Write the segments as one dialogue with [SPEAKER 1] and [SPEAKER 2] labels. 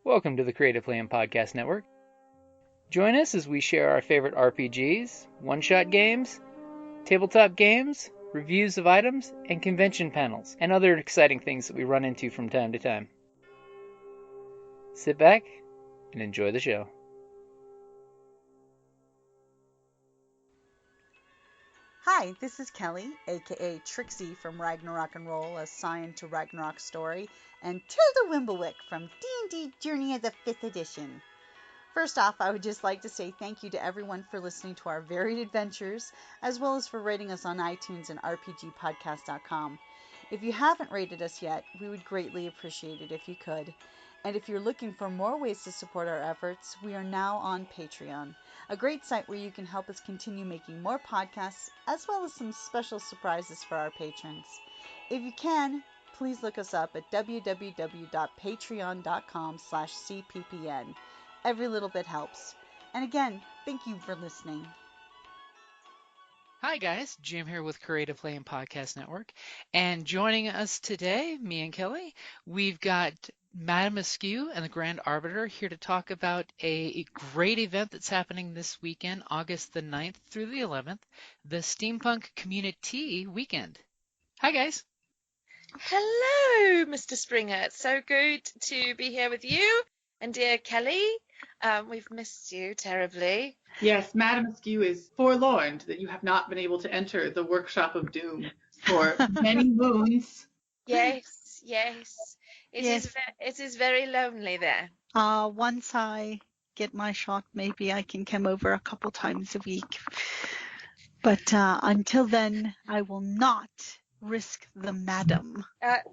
[SPEAKER 1] Welcome to the Creative Plan Podcast Network. Join us as we share our favorite RPGs, one-shot games, tabletop games, reviews of items, and convention panels, and other exciting things that we run into from time to time. Sit back and enjoy the show.
[SPEAKER 2] Hi, this is Kelly, aka Trixie from Ragnarok and Roll, assigned to Ragnarok Story, and Tilda Wimblewick from D&D Journey of the 5th Edition. First off, I would just like to say thank you to everyone for listening to our varied adventures, as well as for rating us on iTunes and rpgpodcast.com. If you haven't rated us yet, we would greatly appreciate it if you could. And if you're looking for more ways to support our efforts, we are now on Patreon, a great site where you can help us continue making more podcasts, as well as some special surprises for our patrons. If you can, please look us up at www.patreon.com/cppn. Every little bit helps. And again, thank you for listening.
[SPEAKER 1] Hi guys, Jim here with Creative Plan Podcast Network, and joining us today, me and Kelly, we've got Madame Askew and the Grand Arbiter here to talk about a great event that's happening this weekend, August the 9th through the 11th, the Steampunk CommuniTea weekend. Hi guys.
[SPEAKER 3] Hello, Mr. Springer. It's so good to be here with you and dear Kelly. We've missed you terribly.
[SPEAKER 4] Yes, Madame Askew is forlorn that you have not been able to enter the workshop of doom for many moons.
[SPEAKER 3] Yes. It is very lonely there.
[SPEAKER 5] Once I get my shot, maybe I can come over a couple times a week. But until then, I will not risk the madam.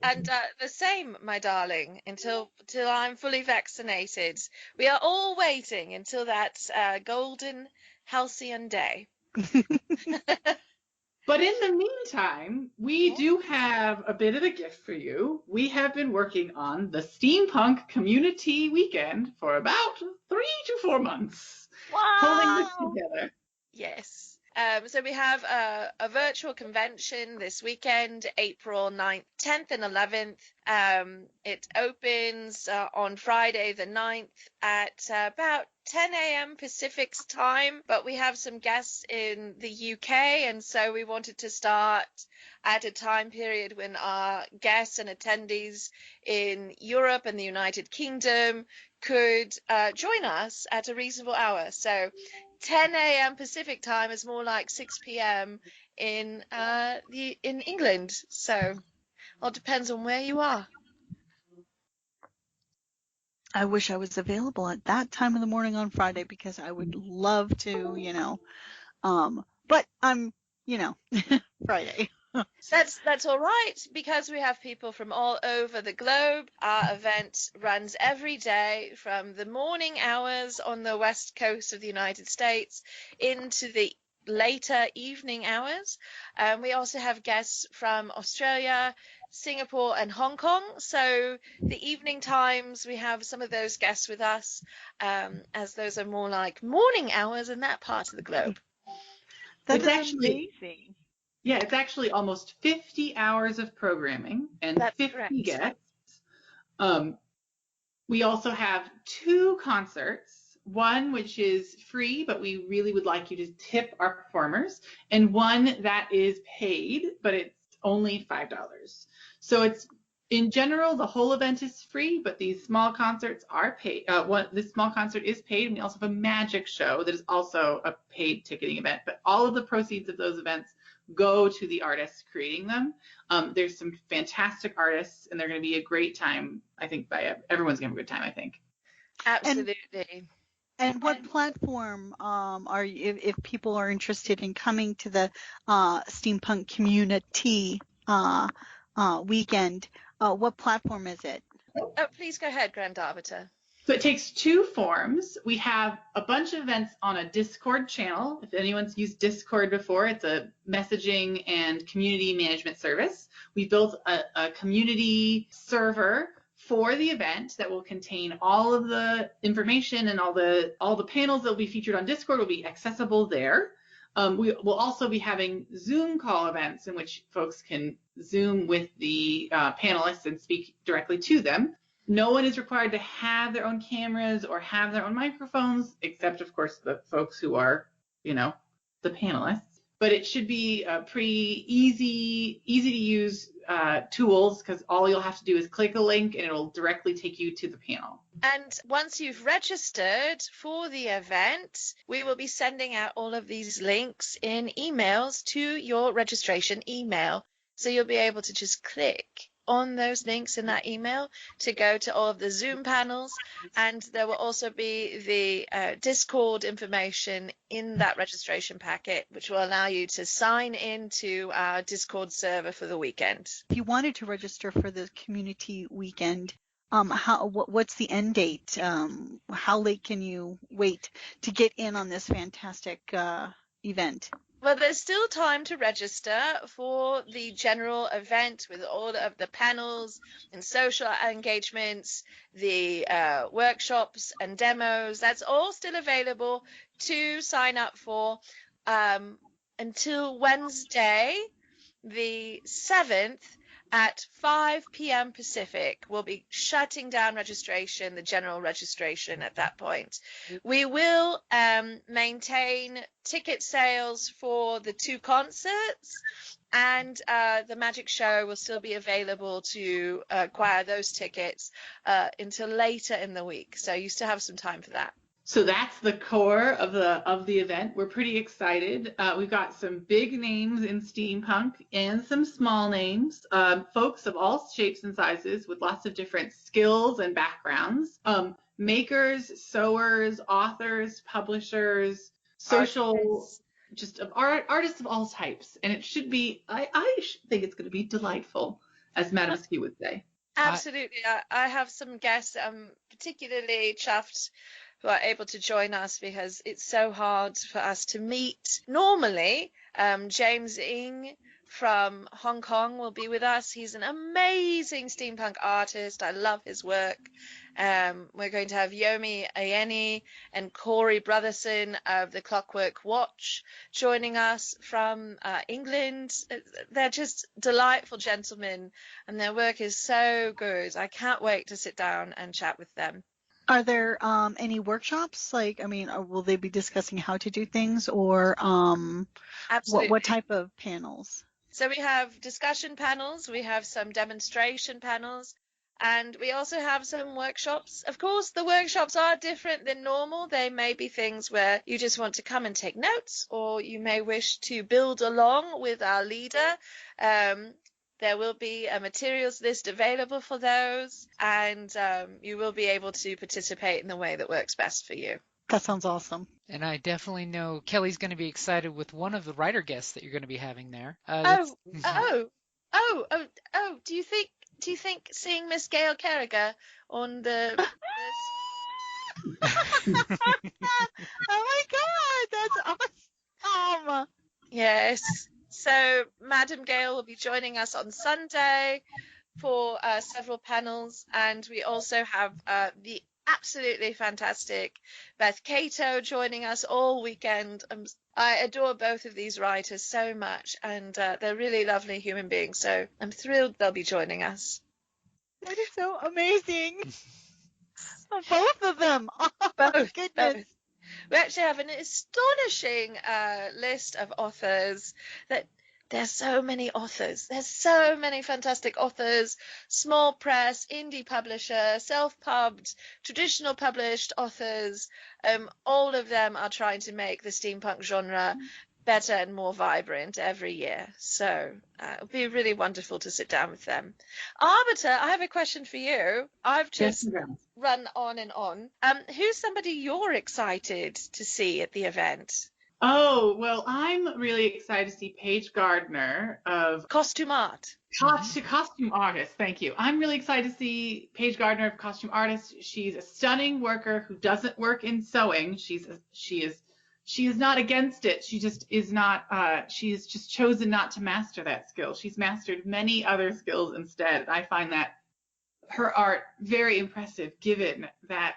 [SPEAKER 3] And the same, my darling, until I'm fully vaccinated. We are all waiting until that golden halcyon day.
[SPEAKER 4] But in the meantime, we do have a bit of a gift for you. We have been working on the Steampunk CommuniTea weekend for about 3 to 4 months.
[SPEAKER 5] Wow!
[SPEAKER 4] Pulling this together.
[SPEAKER 3] Yes. So we have a virtual convention this weekend, April 9th, 10th and 11th. It opens on Friday the 9th at about 10 a.m. Pacific time, but we have some guests in the UK, and so we wanted to start at a time period when our guests and attendees in Europe and the United Kingdom could join us at a reasonable hour. So 10 a.m. Pacific time is more like 6 p.m. in England. So all depends on where you are.
[SPEAKER 5] I wish I was available at that time of the morning on Friday because I would love to, but I'm, Friday.
[SPEAKER 3] That's all right, because we have people from all over the globe. Our event runs every day from the morning hours on the west coast of the United States into the later evening hours. We also have guests from Australia, Singapore and Hong Kong. So the evening times, we have some of those guests with us, as those are more like morning hours in that part of the globe.
[SPEAKER 5] That's
[SPEAKER 4] actually
[SPEAKER 5] amazing.
[SPEAKER 4] Yeah, it's actually almost 50 hours of programming and
[SPEAKER 3] That's
[SPEAKER 4] 50
[SPEAKER 3] correct.
[SPEAKER 4] guests. We also have 2 concerts, one which is free, but we really would like you to tip our performers, and one that is paid, but it's only $5. So it's, in general, the whole event is free, but these small concerts are paid. This small concert is paid, and we also have a magic show that is also a paid ticketing event, but all of the proceeds of those events go to the artists creating them. There's some fantastic artists, and they're going to be a great time. I think everyone's going to have a good time, I think.
[SPEAKER 3] Absolutely.
[SPEAKER 5] And what platform are you, if people are interested in coming to the Steampunk CommuniTea weekend, what platform is it?
[SPEAKER 3] Oh, please go ahead, Grand Arbiter.
[SPEAKER 4] So it takes 2 forms. We have a bunch of events on a Discord channel. If anyone's used Discord before, it's a messaging and community management service. We built a community server for the event that will contain all of the information, and all the panels that will be featured on Discord will be accessible there. We will also be having Zoom call events in which folks can Zoom with the panelists and speak directly to them. No one is required to have their own cameras or have their own microphones, except, of course, the folks who are, the panelists. But it should be pretty easy to use tools, because all you'll have to do is click a link and it'll directly take you to the panel.
[SPEAKER 3] And once you've registered for the event, we will be sending out all of these links in emails to your registration email. So you'll be able to just click on those links in that email to go to all of the Zoom panels. And there will also be the Discord information in that registration packet, which will allow you to sign into our Discord server for the weekend.
[SPEAKER 5] If you wanted to register for the community weekend, what's the end date? How late can you wait to get in on this fantastic event?
[SPEAKER 3] Well, there's still time to register for the general event with all of the panels and social engagements, the workshops and demos. That's all still available to sign up for until Wednesday, the 7th, at 5 p.m. Pacific. We'll be shutting down registration, the general registration at that point. We will maintain ticket sales for the 2 concerts, and the magic show will still be available to acquire those tickets until later in the week. So you still have some time for that.
[SPEAKER 4] So that's the core of the event. We're pretty excited. We've got some big names in steampunk and some small names, folks of all shapes and sizes with lots of different skills and backgrounds. Makers, sewers, authors, publishers, social, just artists of all types. And it should be, I think it's going to be delightful, as Madame Askew would say.
[SPEAKER 3] Absolutely. I have some guests I'm particularly chuffed who are able to join us, because it's so hard for us to meet. Normally, James Ng from Hong Kong will be with us. He's an amazing steampunk artist. I love his work. We're going to have Yomi Ayeni and Corey Brotherson of the Clockwork Watch joining us from England. They're just delightful gentlemen, and their work is so good. I can't wait to sit down and chat with them.
[SPEAKER 5] Are there any workshops? Will they be discussing how to do things, or what type of panels?
[SPEAKER 3] So we have discussion panels, we have some demonstration panels, and we also have some workshops. Of course, the workshops are different than normal. They may be things where you just want to come and take notes, or you may wish to build along with our leader. There will be a materials list available for those, and you will be able to participate in the way that works best for you.
[SPEAKER 5] That sounds awesome.
[SPEAKER 1] And I definitely know Kelly's going to be excited with one of the writer guests that you're going to be having there.
[SPEAKER 3] Do you think seeing Miss Gail Carragher on the
[SPEAKER 5] Oh my God, that's awesome!
[SPEAKER 3] Yes. So Madame Gail will be joining us on Sunday for several panels, and we also have the absolutely fantastic Beth Cato joining us all weekend. I adore both of these writers so much, and they're really lovely human beings, so I'm thrilled they'll be joining us.
[SPEAKER 5] That is so amazing. Both of them. Oh, my goodness.
[SPEAKER 3] Both. We actually have an astonishing list of authors. There's so many authors. There's so many fantastic authors, small press, indie publisher, self-pubbed, traditional published authors. All of them are trying to make the steampunk genre better and more vibrant every year. So it'll be really wonderful to sit down with them. Arbiter, I have a question for you. I've just run on and on. Who's somebody you're excited to see at the event?
[SPEAKER 4] Oh, well, I'm really excited to see Paige Gardner of
[SPEAKER 3] Costume Art.
[SPEAKER 4] Costume Artist, thank you. I'm really excited to see Paige Gardner of Costume Artist. She's a stunning worker who doesn't work in sewing. She is not against it. She just is not, she's just chosen not to master that skill. She's mastered many other skills instead. I find that her art very impressive, given that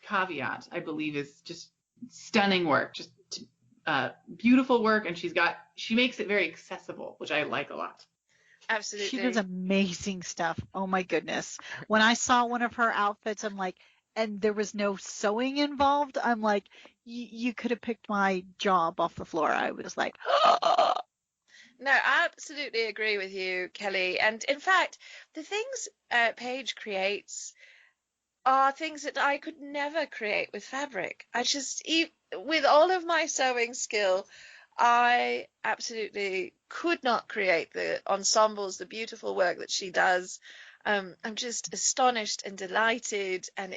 [SPEAKER 4] caveat, I believe, is just stunning work, just beautiful work, and she makes it very accessible, which I like a lot.
[SPEAKER 5] She does
[SPEAKER 3] Absolutely.
[SPEAKER 5] amazing stuff. Oh my goodness. When I saw one of her outfits, I'm like, and there was no sewing involved, I'm like, you could have picked my job off the floor. I was like,
[SPEAKER 3] No, I absolutely agree with you, Kelly. And in fact, the things Paige creates are things that I could never create with fabric. With all of my sewing skill, I absolutely could not create the ensembles, the beautiful work that she does. I'm just astonished and delighted and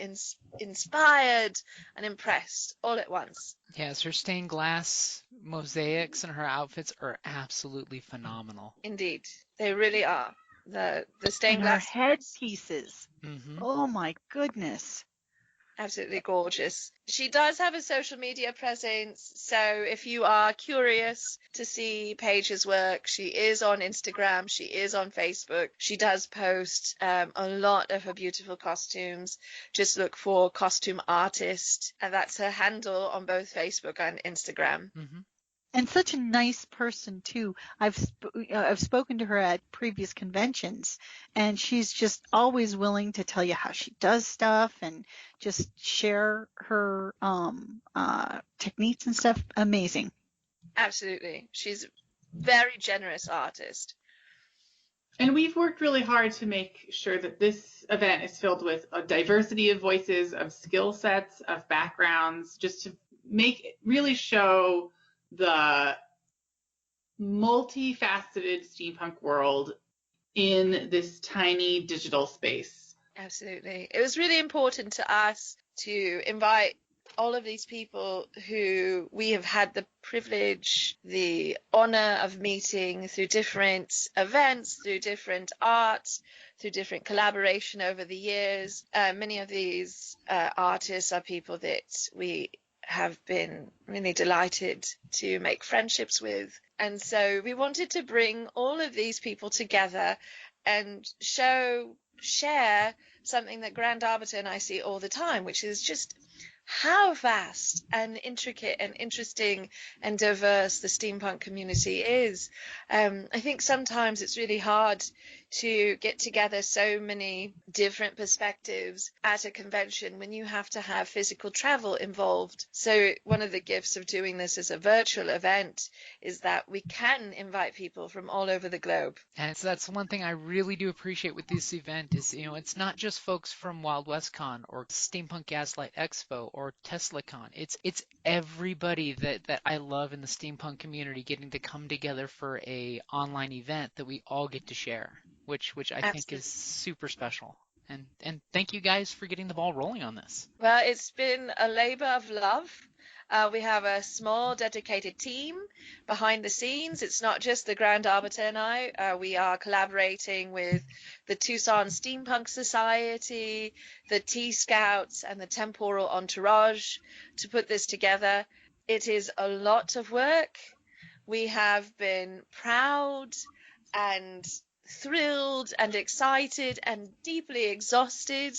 [SPEAKER 3] inspired and impressed all at once.
[SPEAKER 1] Yes, her stained glass mosaics and her outfits are absolutely phenomenal.
[SPEAKER 3] Indeed, they really are. The stained
[SPEAKER 5] and her
[SPEAKER 3] glass ones.
[SPEAKER 5] headpieces.
[SPEAKER 1] Hmm.
[SPEAKER 5] Oh my goodness.
[SPEAKER 3] Absolutely gorgeous. She does have a social media presence, so if you are curious to see Paige's work, she is on Instagram, she is on Facebook. She does post a lot of her beautiful costumes. Just look for Costume Artist, and that's her handle on both Facebook and Instagram.
[SPEAKER 1] Hmm.
[SPEAKER 5] And such a nice person too. I've spoken to her at previous conventions, and she's just always willing to tell you how she does stuff and just share her techniques and stuff. Amazing.
[SPEAKER 3] Absolutely. She's a very generous artist.
[SPEAKER 4] And we've worked really hard to make sure that this event is filled with a diversity of voices, of skill sets, of backgrounds, just to really show the multifaceted steampunk world in this tiny digital space.
[SPEAKER 3] Absolutely. It was really important to us to invite all of these people who we have had the privilege, the honor of meeting through different events, through different art, through different collaboration over the years. Many of these artists are people that we have been really delighted to make friendships with. And so we wanted to bring all of these people together and share something that Grand Arbiter and I see all the time, which is just how vast and intricate and interesting and diverse the steampunk community is. I think sometimes it's really hard to get together so many different perspectives at a convention when you have to have physical travel involved. So one of the gifts of doing this as a virtual event is that we can invite people from all over the globe.
[SPEAKER 1] And that's one thing I really do appreciate with this event is, it's not just folks from Wild West Con or Steampunk Gaslight Expo or TeslaCon. It's everybody that I love in the steampunk community getting to come together for a online event that we all get to share, which I think is
[SPEAKER 3] Absolutely.
[SPEAKER 1] super special. And thank you guys for getting the ball rolling on this.
[SPEAKER 3] Well, it's been a labor of love. We have a small dedicated team behind the scenes. It's not just the Grand Arbiter and I. We are collaborating with the Tucson Steampunk Society, the T-Scouts, and the Temporal Entourage to put this together. It is a lot of work. We have been proud and thrilled and excited and deeply exhausted,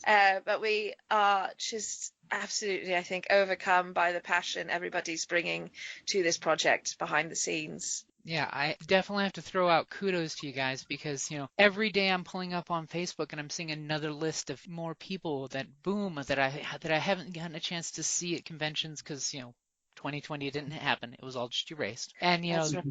[SPEAKER 3] but we are just absolutely, I think, overcome by the passion everybody's bringing to this project behind the scenes.
[SPEAKER 1] Yeah, I definitely have to throw out kudos to you guys because, every day I'm pulling up on Facebook and I'm seeing another list of more people that I haven't gotten a chance to see at conventions because, 2020 didn't happen. It was all just erased. And,
[SPEAKER 3] That's right.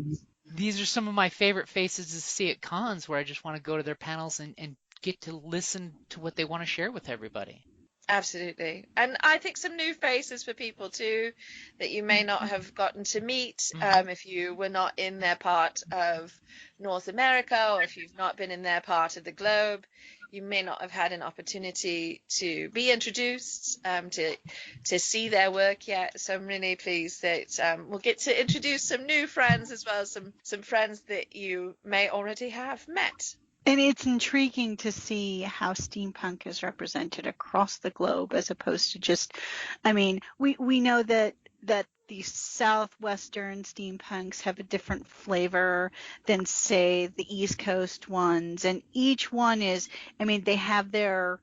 [SPEAKER 1] these are some of my favorite faces to see at cons where I just want to go to their panels and get to listen to what they want to share with everybody.
[SPEAKER 3] Absolutely. And I think some new faces for people too that you may not have gotten to meet if you were not in their part of North America, or if you've not been in their part of the globe. You may not have had an opportunity to be introduced, to see their work yet. So I'm really pleased that we'll get to introduce some new friends as well as some friends that you may already have met.
[SPEAKER 5] And it's intriguing to see how steampunk is represented across the globe as opposed to just, we know that the southwestern steampunks have a different flavor than, say, the East Coast ones. And each one is, they have their,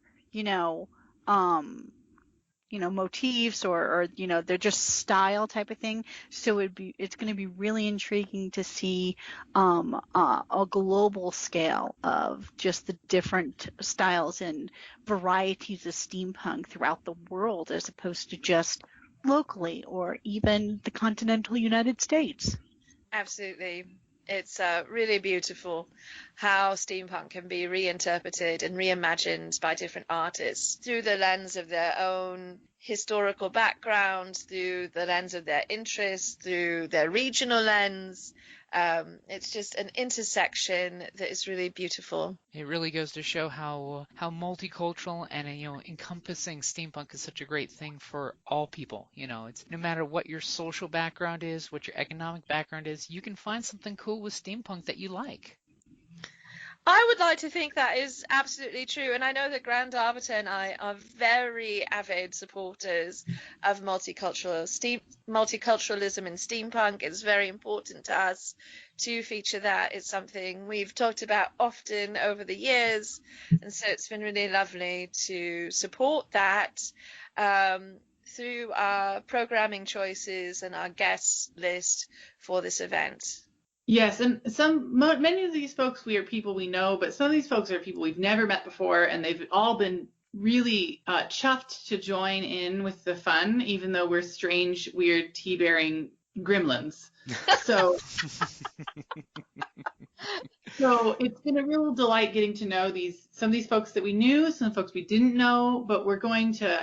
[SPEAKER 5] motifs or they're just style type of thing. So it's going to be really intriguing to see a global scale of just the different styles and varieties of steampunk throughout the world, as opposed to just locally or even the continental United States.
[SPEAKER 3] Absolutely. It's really beautiful how steampunk can be reinterpreted and reimagined by different artists through the lens of their own historical background, through the lens of their interests, through their regional lens. It's just an intersection that is really beautiful.
[SPEAKER 1] It really goes to show how multicultural and encompassing steampunk is such a great thing for all people. It's no matter what your social background is, what your economic background is, you can find something cool with steampunk that you like.
[SPEAKER 3] I would like to think that is absolutely true, and I know that Grand Arbiter and I are very avid supporters of multiculturalism in steampunk. It's very important to us to feature that. It's something we've talked about often over the years, and so it's been really lovely to support that through our programming choices and our guest list for this event.
[SPEAKER 4] Yes, and many of these folks are people we know, but some of these folks are people we've never met before, and they've all been really chuffed to join in with the fun, even though we're strange, weird, tea-bearing gremlins. So, so it's been a real delight getting to know some of these folks that we knew, some folks we didn't know, but we're trying to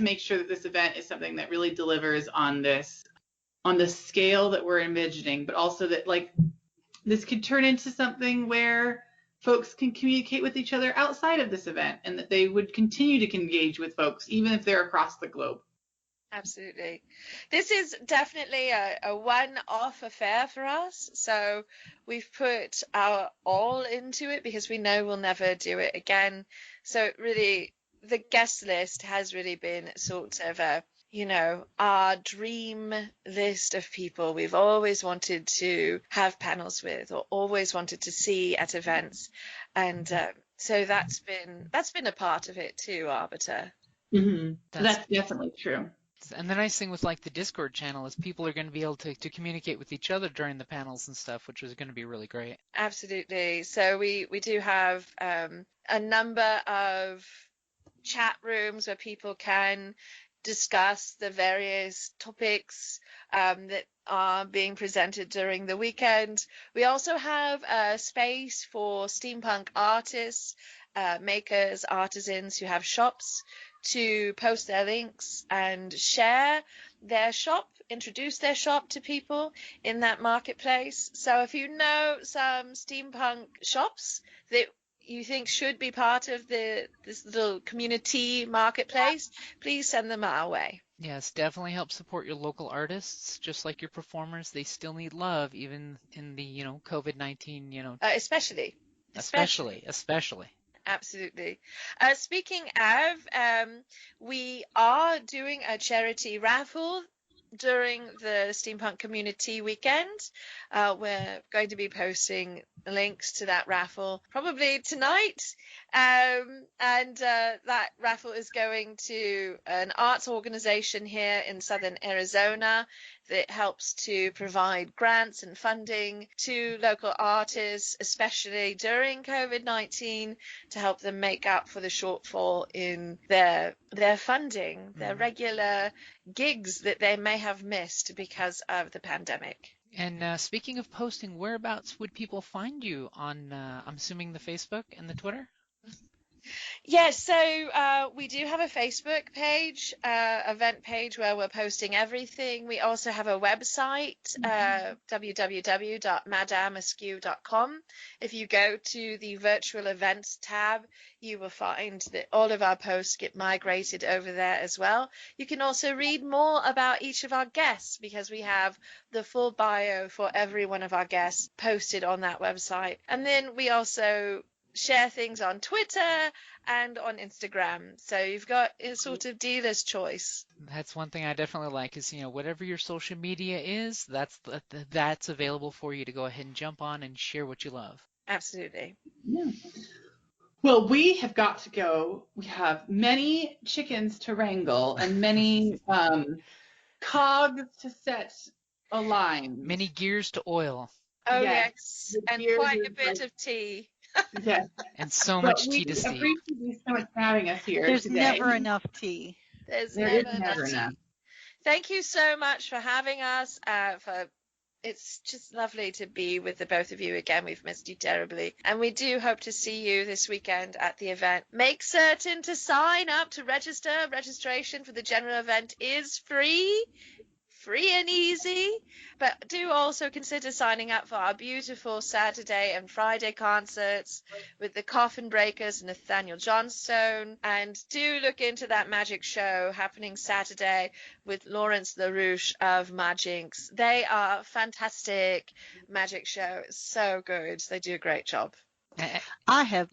[SPEAKER 4] make sure that this event is something that really delivers on the scale that we're envisioning, but also that this could turn into something where folks can communicate with each other outside of this event, and that they would continue to engage with folks even if they're across the globe.
[SPEAKER 3] Absolutely. This is definitely a one-off affair for us. So we've put our all into it because we know we'll never do it again. So really, the guest list has really been sort of our dream list of people we've always wanted to have panels with or always wanted to see at events. And so that's been a part of it too, Arbiter.
[SPEAKER 4] Mm-hmm. That's definitely true.
[SPEAKER 1] And the nice thing with the Discord channel is people are going to be able to communicate with each other during the panels and stuff, which is going to be really great.
[SPEAKER 3] Absolutely. So we do have a number of chat rooms where people can discuss the various topics that are being presented during the weekend. We also have a space for steampunk artists, makers, artisans who have shops to post their links and share their shop, introduce their shop to people in that marketplace. So if you know some steampunk shops that you think should be part of this little community marketplace, please send them our way.
[SPEAKER 1] Yes, definitely help support your local artists, just like your performers. They still need love, even in the COVID-19
[SPEAKER 3] especially. Absolutely. Speaking of, we are doing a charity raffle during the Steampunk CommuniTea weekend. We're going to be posting links to that raffle probably tonight. And that raffle is going to an arts organization here in southern Arizona that helps to provide grants and funding to local artists, especially during COVID-19, to help them make up for the shortfall in their funding, their regular gigs that they may have missed because of the pandemic.
[SPEAKER 1] And speaking of posting, whereabouts would people find you on, I'm assuming, the Facebook and the Twitter?
[SPEAKER 3] Yes, so we do have a Facebook page, event page where we're posting everything. We also have a website, www.madameaskew.com. If you go to the virtual events tab, you will find that all of our posts get migrated over there as well. You can also read more about each of our guests because we have the full bio for every one of our guests posted on that website. And then we also share things on Twitter and on Instagram. So you've got a sort of dealer's choice.
[SPEAKER 1] That's one thing I definitely like is, whatever your social media is, that's available for you to go ahead and jump on and share what you love.
[SPEAKER 3] Absolutely.
[SPEAKER 4] Yeah. Well, we have got to go. We have many chickens to wrangle and many cogs to set aligned.
[SPEAKER 1] Many gears to oil.
[SPEAKER 3] Oh,
[SPEAKER 4] Yes,
[SPEAKER 3] yes.
[SPEAKER 4] the
[SPEAKER 3] And
[SPEAKER 4] gears
[SPEAKER 3] quite a
[SPEAKER 4] is
[SPEAKER 3] bit
[SPEAKER 4] like,
[SPEAKER 3] of tea.
[SPEAKER 4] yes.
[SPEAKER 1] And so
[SPEAKER 4] But
[SPEAKER 1] much
[SPEAKER 4] we
[SPEAKER 1] tea to steep.
[SPEAKER 4] appreciate you so much for having us here
[SPEAKER 5] There's
[SPEAKER 4] today.
[SPEAKER 5] never enough tea.
[SPEAKER 3] There's
[SPEAKER 4] There is
[SPEAKER 3] never enough
[SPEAKER 4] never
[SPEAKER 3] tea.
[SPEAKER 4] enough.
[SPEAKER 3] Thank you so much for having us. It's just lovely to be with the both of you again. We've missed you terribly. And we do hope to see you this weekend at the event. Make certain to sign up to register. Registration for the general event is free and easy. But do also consider signing up for our beautiful Saturday and Friday concerts with the Coffin Breakers and Nathaniel Johnstone. And do look into that magic show happening Saturday with Lawrence LaRouche of Magicks. They are fantastic magic show. It's so good. They do a great job.
[SPEAKER 5] I have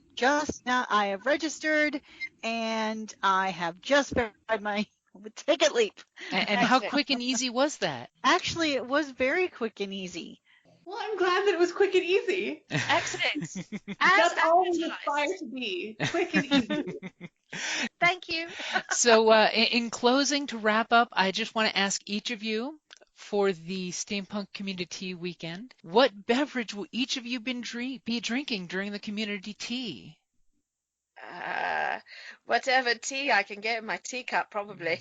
[SPEAKER 5] registered and I have just verified my ticket leap.
[SPEAKER 1] And how quick and easy was that?
[SPEAKER 5] Actually, it was very quick and easy.
[SPEAKER 4] Well, I'm glad that it was quick and easy.
[SPEAKER 3] Excellent.
[SPEAKER 4] That's
[SPEAKER 3] As
[SPEAKER 4] all we
[SPEAKER 3] advertised.
[SPEAKER 4] aspire to be, quick and easy.
[SPEAKER 3] Thank you.
[SPEAKER 1] So in closing, to wrap up, I just want to ask each of you for the Steampunk CommuniTea weekend, what beverage will each of you be drinking during the community tea?
[SPEAKER 3] Whatever tea I can get in my teacup, probably.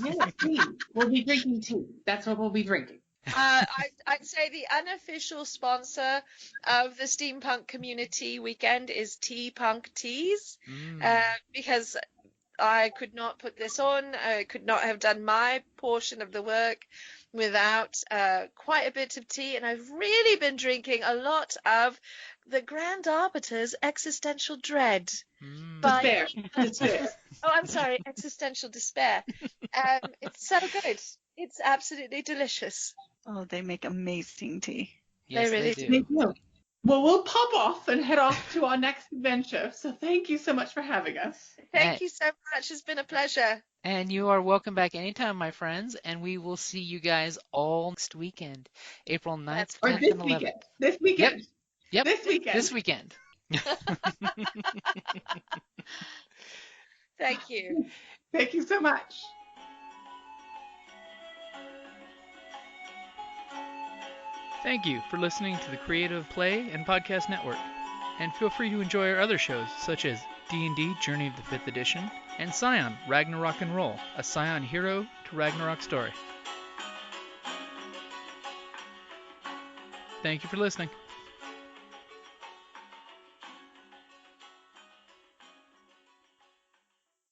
[SPEAKER 4] Yeah, tea. We'll be drinking tea. That's what we'll be drinking.
[SPEAKER 3] I'd say the unofficial sponsor of the Steampunk CommuniTea weekend is Teapunk Teas, because I could not put this on. I could not have done my portion of the work without quite a bit of tea. And I've really been drinking a lot of the Grand Arbiter's Existential Dread.
[SPEAKER 4] Despair.
[SPEAKER 3] Oh, I'm sorry, Existential Despair. It's so good. It's absolutely delicious.
[SPEAKER 5] Oh, they make amazing tea.
[SPEAKER 1] Yes,
[SPEAKER 3] They really
[SPEAKER 1] do.
[SPEAKER 4] They do. Well, we'll pop off and head off to our next adventure. So thank you so much for having us.
[SPEAKER 3] Thank you so much. It's been a pleasure.
[SPEAKER 1] And you are welcome back anytime, my friends, and we will see you guys all next weekend, April 9th, 10th, and 11th.
[SPEAKER 4] This weekend.
[SPEAKER 1] Yep.
[SPEAKER 4] This weekend.
[SPEAKER 3] Thank you.
[SPEAKER 4] Thank you so much.
[SPEAKER 6] Thank you for listening to the Creative Play and Podcast Network. And feel free to enjoy our other shows, such as D&D Journey of the 5th Edition and Scion Ragnarok and Roll, a Scion hero to Ragnarok story. Thank you for listening.